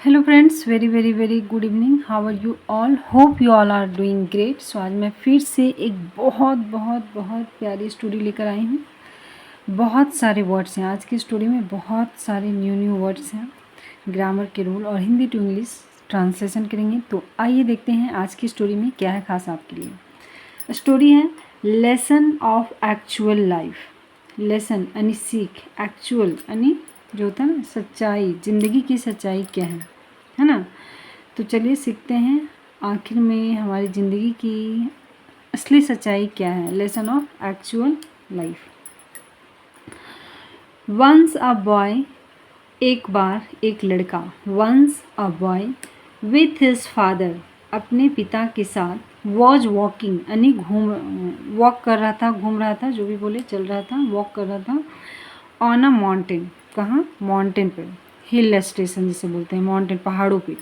Hello friends, very very very good evening. How are you all? Hope you all are doing great. So आज मैं फिर से एक बहुत बहुत बहुत प्यारी स्टोरी लेकर आई हूँ। बहुत सारे वर्ड्स हैं आज की स्टोरी में, बहुत सारे न्यू न्यू वर्ड्स हैं, ग्रामर के रूल और हिंदी टू इंग्लिश ट्रांसलेशन करेंगे। तो आइए देखते हैं आज की स्टोरी में क्या है खास आपके लिए। स्टोरी है lesson of actual life. Lesson यानी सीख, एक्चुअल यानी जो होता है ना सच्चाई, ज़िंदगी की सच्चाई क्या है ना। तो चलिए सीखते हैं आखिर में हमारी ज़िंदगी की असली सच्चाई क्या है। Lesson of actual life. Once a boy, एक बार एक लड़का। Once a boy with his father, अपने पिता के साथ। वॉज वॉकिंग यानी वॉक कर रहा था, घूम रहा था, जो भी बोले चल रहा था, वॉक कर रहा था। ऑन अ माउंटेन, कहाँ? माउंटेन पे, हिल स्टेशन जिसे बोलते हैं, माउंटेन पहाड़ों पे।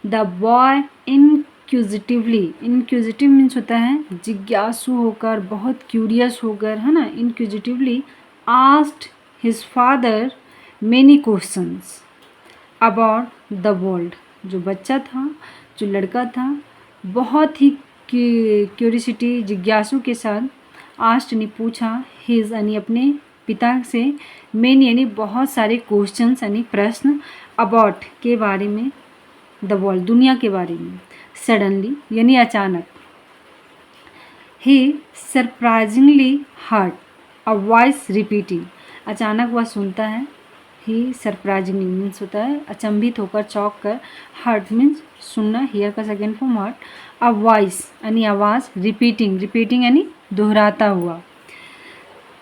The boy inquisitively, inquisitive means होता है जिज्ञासु होकर, बहुत क्यूरियस होकर, है ना। Inquisitively asked his father many questions about the world. जो बच्चा था, जो लड़का था, बहुत ही क्यूरियसिटी, जिज्ञासु के साथ आस्ट ने पूछा, हिज यानी अपने पिता से, मेनी यानी बहुत सारे क्वेश्चंस यानी प्रश्न, अबाउट के बारे में, द वर्ल्ड दुनिया के बारे में। सडनली यानी अचानक, he surprisingly heard a voice repeating, अचानक वह सुनता है। ही सरप्राइजिंगली मीन्स होता है अचंभित होकर, चौंक कर। हर्ड मीन्स सुनना, हियर का second form heard. A voice यानी आवाज़, रिपीटिंग, रिपीटिंग यानी दोहराता हुआ।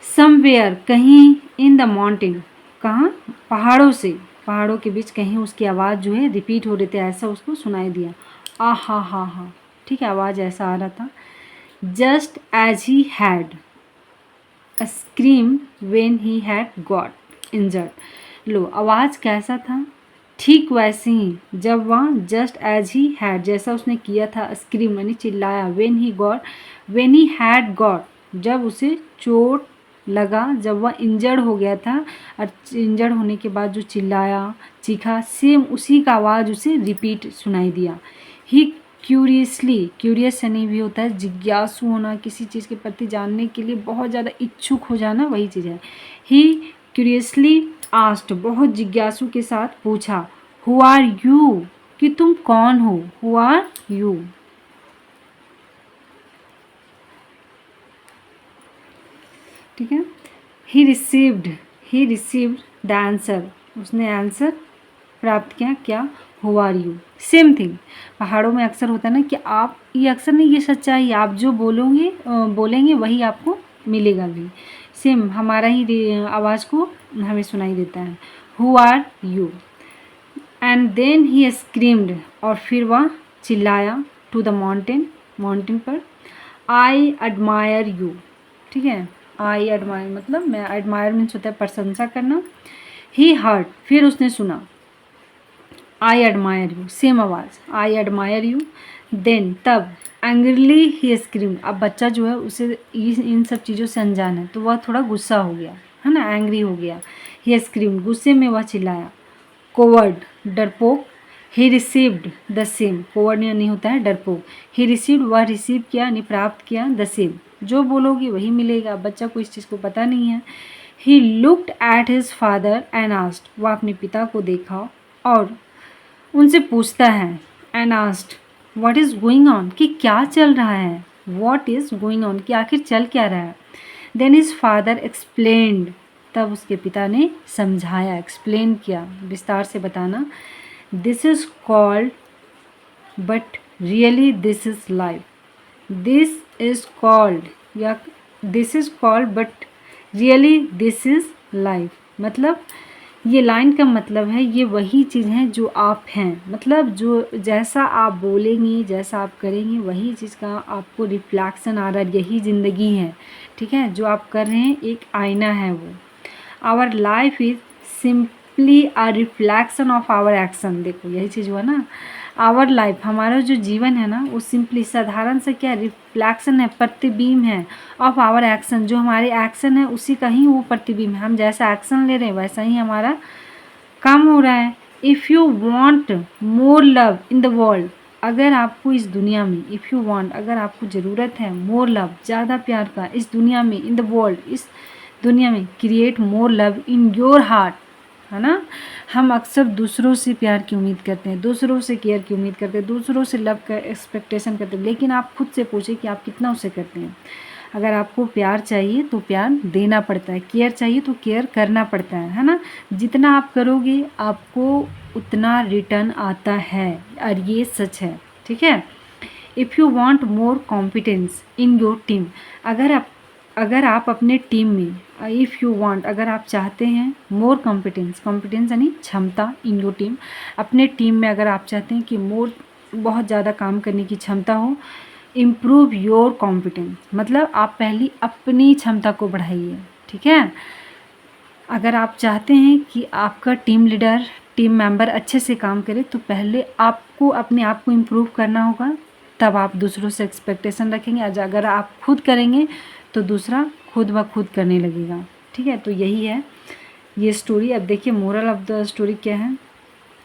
समवेयर कहीं, इन द माउंटेन कहाँ? पहाड़ों से, पहाड़ों के बीच कहीं उसकी आवाज़ जो है रिपीट हो रही थी, ऐसा उसको सुनाई दिया। आ हा, ठीक है, आवाज़ ऐसा आ रहा था। Just as he had a scream when he had got injured. लो, आवाज़ कैसा था? ठीक वैसे ही जब वह, जस्ट एज ही हैड जैसा उसने किया था, स्क्रीम यानी चिल्लाया, when he got, when he had got जब उसे चोट लगा, जब वह इंजर्ड हो गया था, और इंजर्ड होने के बाद जो चिल्लाया, चीखा, सेम उसी का आवाज़ उसे रिपीट सुनाई दिया। ही क्यूरियसली, क्यूरियस यानी भी होता है जिज्ञासु होना, किसी चीज़ के प्रति जानने के लिए बहुत ज़्यादा इच्छुक हो जाना, वही चीज़ है। ही क्यूरियसली आस्क्ड, बहुत जिज्ञासु के साथ पूछा, हु आर यू, कि तुम कौन हो? Who are you. ठीक है। ही रिसीव्ड द आंसर, उसने आंसर प्राप्त किया। क्या? Who are you. Same thing, पहाड़ों में अक्सर होता है ना कि आप, ये अक्सर नहीं, ये सच्चाई है, आप जो बोलेंगे वही आपको मिलेगा भी। सेम हमारा ही आवाज़ को हमें सुनाई देता है। Who are you. And then he screamed, और फिर वह चिल्लाया, टू द माउंटेन, माउंटेन पर। I admire you. ठीक है, आई एडमायर मतलब, मैं एडमायर मीन्स होता है प्रशंसा करना। ही हर्ड, फिर उसने सुना, आई एडमायर यू, सेम आवाज़, आई एडमायर यू। देन तब, एंग्रीली ही स्क्रीम, अब बच्चा जो है उसे इन सब चीज़ों से अनजान है, तो वह थोड़ा गुस्सा हो गया, है ना, एंग्री हो गया। ही स्क्रीम, गुस्से में वह चिल्लाया। कोवर्ड, डरपोक। ही रिसीव्ड द सेम, कोवर्ड यानी होता है डरपोक। ही रिसीव्ड, वह रिसीव किया यानी प्राप्त किया, द सेम, जो बोलोगी वही मिलेगा। बच्चा को इस चीज़ को पता नहीं है। He looked at his father and asked, वह अपने पिता को देखा और उनसे पूछता है, and asked what is going on, कि क्या चल रहा है। व्हाट इज़ गोइंग ऑन, कि आखिर चल क्या रहा है। देन हिज फादर एक्सप्लेन्ड, तब उसके पिता ने समझाया, एक्सप्लेन किया, विस्तार से बताना। This is called but really this is life. This is called, या this is called but really this is life, मतलब ये लाइन का मतलब है ये वही चीज़ है जो आप हैं, मतलब जो जैसा आप बोलेंगी, जैसा आप करेंगी, वही चीज़ का आपको रिफ्लेक्शन आ रहा है, यही ज़िंदगी है। ठीक है, जो आप कर रहे हैं एक आईना है वो। Our life is simply a reflection of our action. देखो यही चीज़ हुआ ना, आवर लाइफ, हमारा जो जीवन है ना, वो सिंपली साधारण से क्या, रिफ्लेक्शन है, प्रतिबिंब है, ऑफ आवर एक्शन, जो हमारे एक्शन है उसी का ही वो प्रतिबिंब है। हम जैसा एक्शन ले रहे हैं वैसा ही हमारा काम हो रहा है। If you want more love in the world, अगर आपको इस दुनिया में, इफ़ यू वांट, अगर आपको ज़रूरत है मोर लव, ज़्यादा प्यार का इस दुनिया में, इन द वर्ल्ड, इस दुनिया में, create more love in your heart, है ना। हम अक्सर दूसरों से प्यार की उम्मीद करते हैं, दूसरों से केयर की उम्मीद करते हैं, दूसरों से लव का एक्सपेक्टेशन करते हैं, लेकिन आप खुद से पूछिए कि आप कितना उसे करते हैं। अगर आपको प्यार चाहिए तो प्यार देना पड़ता है, केयर चाहिए तो केयर करना पड़ता है ना। जितना आप करोगे आपको उतना रिटर्न आता है, और ये सच है, ठीक है। If you want more competence in your team, अगर आप अपने टीम में, इफ़ यू वांट, अगर आप चाहते हैं मोर कॉम्पिटेंस, कॉम्पिटेंस यानी क्षमता, इन योर टीम, अपने टीम में अगर आप चाहते हैं कि मोर, बहुत ज़्यादा काम करने की क्षमता हो, इम्प्रूव योर कॉम्पिटेंस, मतलब आप पहले अपनी क्षमता को बढ़ाइए, ठीक है। अगर आप चाहते हैं कि आपका टीम लीडर, टीम मेंबर अच्छे से काम करे, तो पहले आपको अपने आप को इम्प्रूव करना होगा, तब आप दूसरों से एक्सपेक्टेशन रखेंगे। आज अगर आप खुद करेंगे तो दूसरा खुद ब खुद करने लगेगा, ठीक है। तो यही है ये स्टोरी। अब देखिए मोरल ऑफ द स्टोरी क्या है।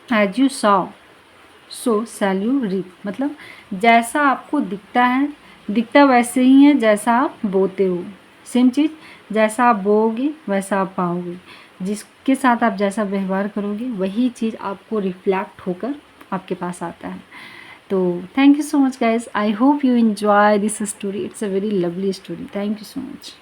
As you sow shall you reap, मतलब जैसा आपको दिखता वैसे ही है जैसा आप बोते हो। सेम चीज़, जैसा आप बोओगे वैसा आप पाओगे, जिसके साथ आप जैसा व्यवहार करोगे वही चीज़ आपको रिफ्लेक्ट होकर आपके पास आता है। तो thank you so much guys, I hope you enjoy this story, it's a very lovely story. Thank you so much.